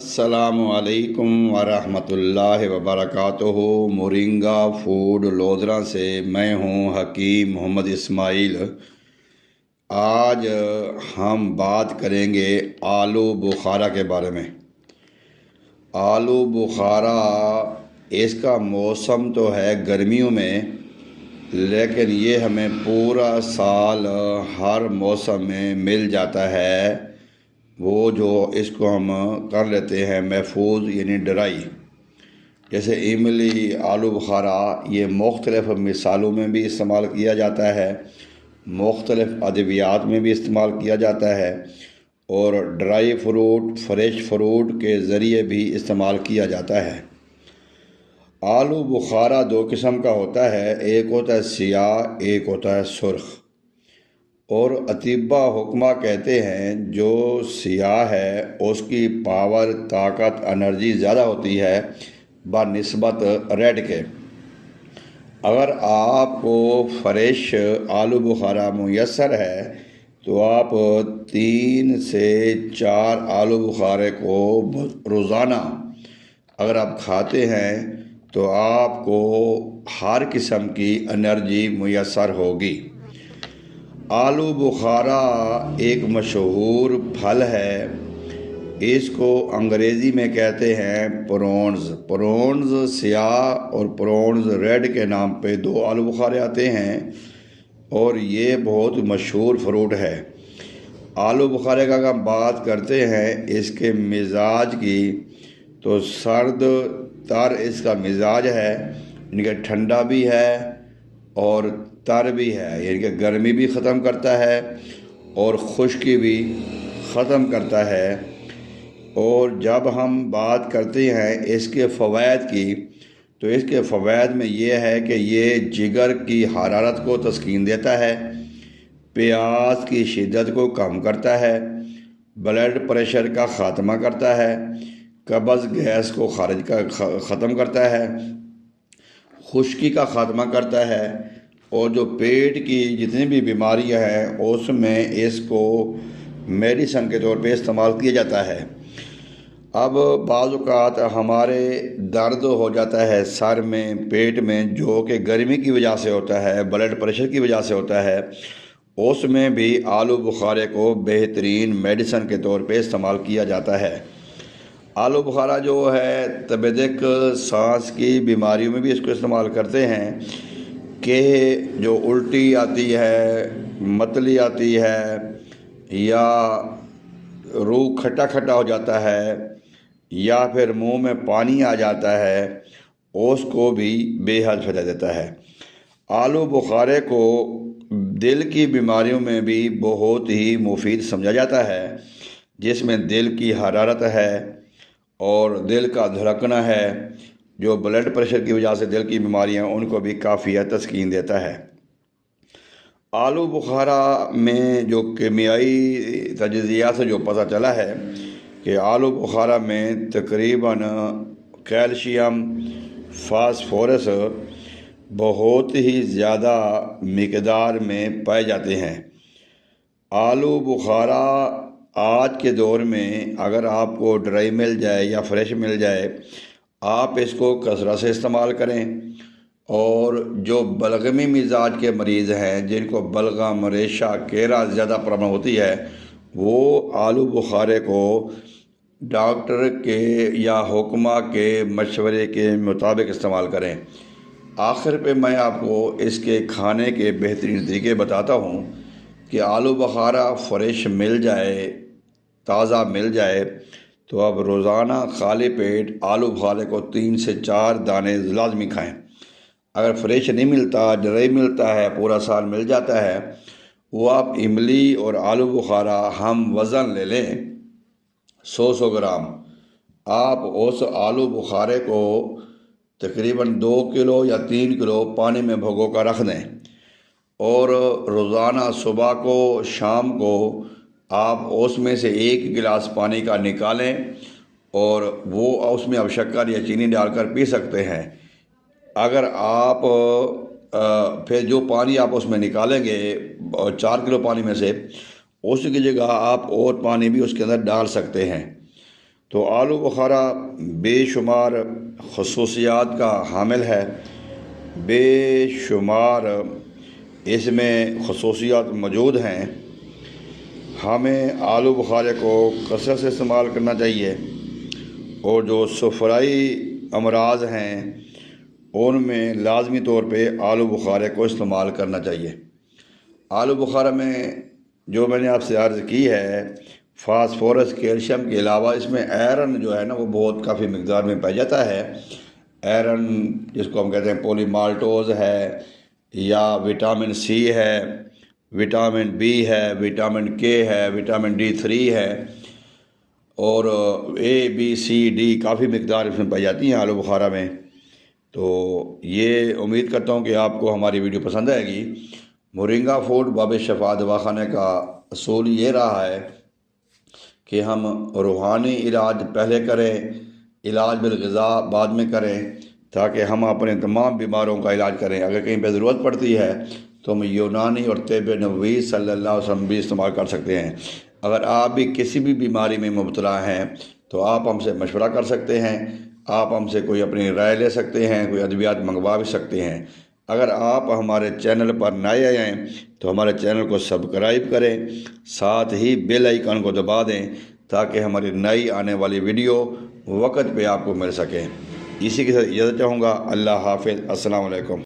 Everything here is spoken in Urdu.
السلام علیکم ورحمۃ اللہ وبرکاتہ۔ مورنگا فوڈ لودھرا سے میں ہوں حکیم محمد اسماعیل۔ آج ہم بات کریں گے آلو بخارا کے بارے میں۔ آلو بخارا اس کا موسم تو ہے گرمیوں میں، لیکن یہ ہمیں پورا سال ہر موسم میں مل جاتا ہے۔ وہ جو اس کو ہم کر لیتے ہیں محفوظ، یعنی ڈرائی، جیسے املی، آلو بخارا، یہ مختلف مثالوں میں بھی استعمال کیا جاتا ہے، مختلف ادویات میں بھی استعمال کیا جاتا ہے، اور ڈرائی فروٹ، فریش فروٹ کے ذریعے بھی استعمال کیا جاتا ہے۔ آلو بخارا دو قسم کا ہوتا ہے، ایک ہوتا ہے سیاہ، ایک ہوتا ہے سرخ۔ اور اطباء حکمہ کہتے ہیں جو سیاہ ہے اس کی پاور، طاقت، انرجی زیادہ ہوتی ہے بنسبت ریڈ کے۔ اگر آپ کو فریش آلو بخارا میسر ہے تو آپ 3 سے 4 آلو بخارے کو روزانہ اگر آپ کھاتے ہیں تو آپ کو ہر قسم کی انرجی میسر ہوگی۔ آلو بخارا ایک مشہور پھل ہے، اس کو انگریزی میں کہتے ہیں پرونز سیاہ اور پرونز ریڈ کے نام پہ 2 آلو بخارے آتے ہیں، اور یہ بہت مشہور فروٹ ہے۔ آلو بخارے کا اگر ہم بات کرتے ہیں اس کے مزاج کی، تو سرد تر اس کا مزاج ہے، یعنی کہ ٹھنڈا بھی ہے اور تر بھی ہے، یعنی کہ گرمی بھی ختم کرتا ہے اور خشکی بھی ختم کرتا ہے۔ اور جب ہم بات کرتے ہیں اس کے فوائد کی، تو اس کے فوائد میں یہ ہے کہ یہ جگر کی حرارت کو تسکین دیتا ہے، پیاس کی شدت کو کم کرتا ہے، بلڈ پریشر کا خاتمہ کرتا ہے، قبض گیس کو ختم کرتا ہے، خشکی کا خاتمہ کرتا ہے، اور جو پیٹ کی جتنی بھی بیماریاں ہیں اس میں اس کو میڈیسن کے طور پہ استعمال کیا جاتا ہے۔ اب بعض اوقات ہمارے درد ہو جاتا ہے سر میں، پیٹ میں، جو کہ گرمی کی وجہ سے ہوتا ہے، بلڈ پریشر کی وجہ سے ہوتا ہے، اس میں بھی آلو بخارے کو بہترین میڈیسن کے طور پہ استعمال کیا جاتا ہے۔ آلو بخارا جو ہے طبیعت سانس کی بیماریوں میں بھی اس کو استعمال کرتے ہیں، کہ جو الٹی آتی ہے، متلی آتی ہے، یا روح کھٹا کھٹا ہو جاتا ہے، یا پھر منہ میں پانی آ جاتا ہے، اس کو بھی بے حد فائدہ دیتا ہے۔ آلو بخارے کو دل کی بیماریوں میں بھی بہت ہی مفید سمجھا جاتا ہے، جس میں دل کی حرارت ہے اور دل کا دھڑکنا ہے، جو بلڈ پریشر کی وجہ سے دل کی بیماریاں ان کو بھی کافی تسکین دیتا ہے۔ آلو بخارا میں جو کیمیائی تجزیات سے جو پتہ چلا ہے کہ آلو بخارا میں تقریباً کیلشیم، فاسفورس بہت ہی زیادہ مقدار میں پائے جاتے ہیں۔ آلو بخارا آج کے دور میں اگر آپ کو ڈرائی مل جائے یا فریش مل جائے، آپ اس کو کثرت سے استعمال کریں، اور جو بلغمی مزاج کے مریض ہیں، جن کو بلغم، ریشہ، کیرا زیادہ پرابلم ہوتی ہے، وہ آلو بخارے کو ڈاکٹر کے یا حکمہ کے مشورے کے مطابق استعمال کریں۔ آخر پہ میں آپ کو اس کے کھانے کے بہترین طریقے بتاتا ہوں کہ آلو بخارا فریش مل جائے، تازہ مل جائے، تو آپ روزانہ خالی پیٹ آلو بخارے کو 3 سے 4 دانے لازمی کھائیں۔ اگر فریش نہیں ملتا، ڈرائی ملتا ہے، پورا سال مل جاتا ہے، وہ آپ املی اور آلو بخارا ہم وزن لے لیں 100 گرام۔ آپ اس آلو بخارے کو تقریباً 2 کلو یا 3 کلو پانی میں بھگو کر رکھ دیں، اور روزانہ صبح کو، شام کو آپ اس میں سے 1 گلاس پانی کا نکالیں، اور وہ اس میں آپ شکر یا چینی ڈال کر پی سکتے ہیں۔ اگر آپ پھر جو پانی آپ اس میں نکالیں گے 4 کلو پانی میں سے، اس کی جگہ آپ اور پانی بھی اس کے اندر ڈال سکتے ہیں، تو آلو بخارا بے شمار خصوصیات کا حامل ہے، بے شمار اس میں خصوصیات موجود ہیں۔ ہمیں آلو بخارے کو کثرت سے استعمال کرنا چاہیے، اور جو سفرائی امراض ہیں ان میں لازمی طور پہ آلو بخارے کو استعمال کرنا چاہیے۔ آلو بخارا میں جو میں نے آپ سے عرض کی ہے، فاسفورس کیلشیم کے علاوہ اس میں آئرن جو ہے نا وہ بہت کافی مقدار میں پایا جاتا ہے۔ آئرن جس کو ہم کہتے ہیں پولی مالٹوز ہے، یا وٹامن سی ہے، وٹامن بی ہے، وٹامن کے ہے، وٹامن D3 ہے، اور A B C D کافی مقدار اس میں پائی جاتی ہیں آلو بخارا میں۔ تو یہ امید کرتا ہوں کہ آپ کو ہماری ویڈیو پسند آئے گی۔ مورنگا فوڈ باب شفا دواخانے کا اصول یہ رہا ہے کہ ہم روحانی علاج پہلے کریں، علاج بالغذا بعد میں کریں، تاکہ ہم اپنے تمام بیماروں کا علاج کریں۔ اگر کہیں پہ ضرورت پڑتی ہے تو ہم یونانی اور طب نبوی صلی اللہ علیہ وسلم بھی استعمال کر سکتے ہیں۔ اگر آپ بھی کسی بھی بیماری میں مبتلا ہیں تو آپ ہم سے مشورہ کر سکتے ہیں، آپ ہم سے کوئی اپنی رائے لے سکتے ہیں، کوئی ادویات منگوا بھی سکتے ہیں۔ اگر آپ ہمارے چینل پر نئے آئے ہیں تو ہمارے چینل کو سبسکرائب کریں، ساتھ ہی بیل آئیکن کو دبا دیں تاکہ ہماری نئی آنے والی ویڈیو وقت پہ آپ کو مل سکے۔ اسی کے ساتھ اجازت چاہوں گا۔ اللہ حافظ، السلام علیکم۔